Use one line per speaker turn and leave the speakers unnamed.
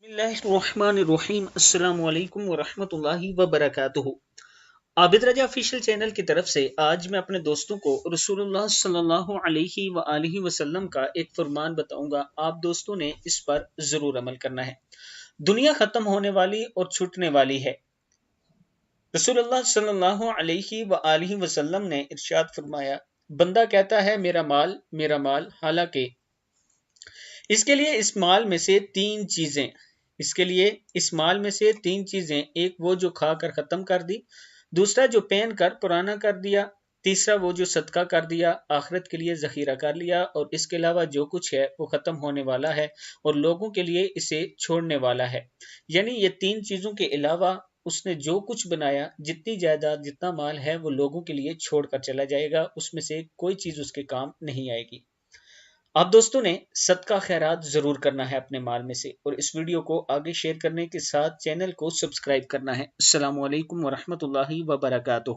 बिस्मिल्लाहिर्रहमानिर्रहीम। अस्सलाम वालेकुम वरहमतुल्लाहि वबरकातुहू। आबिद रजा ऑफिशियल चैनल की तरफ से आज मैं अपने दोस्तों को रसूलुल्लाह सल्लल्लाहु अलैहि वसल्लम का एक फरमान बताऊंगा। आप दोस्तों ने इस पर जरूर अमल करना है। दुनिया खत्म होने वाली और छूटने वाली है। रसूलुल्लाह सल्लल्लाहु अलैहि वसल्लम ने इरशाद फरमाया, बंदा कहता है मेरा माल, हालांकि इसके लिए इस माल में से तीन चीजें एक वो जो खाकर खत्म कर दी, दूसरा जो पहन कर पुराना कर दिया, तीसरा वो जो सदका कर दिया, आखिरत के लिए जखीरा कर लिया, और इसके अलावा जो कुछ है वो खत्म होने वाला है और लोगों के लिए इसे छोड़ने वाला है। यानी ये तीन चीजों के अलावा उसने जो कुछ बनाया, जितनी जायदाद जितना माल है, वो लोगों के लिए छोड़कर चला जाएगा। उसमें से कोई चीज उसके काम नहीं आएगी। आप दोस्तों ने सदका खैरात जरूर करना है अपने माल में से, और इस वीडियो को आगे शेयर करने के साथ चैनल को सब्सक्राइब करना है। अस्सलामु अलैकुम वरहमतुल्लाहि वबरकातुहू।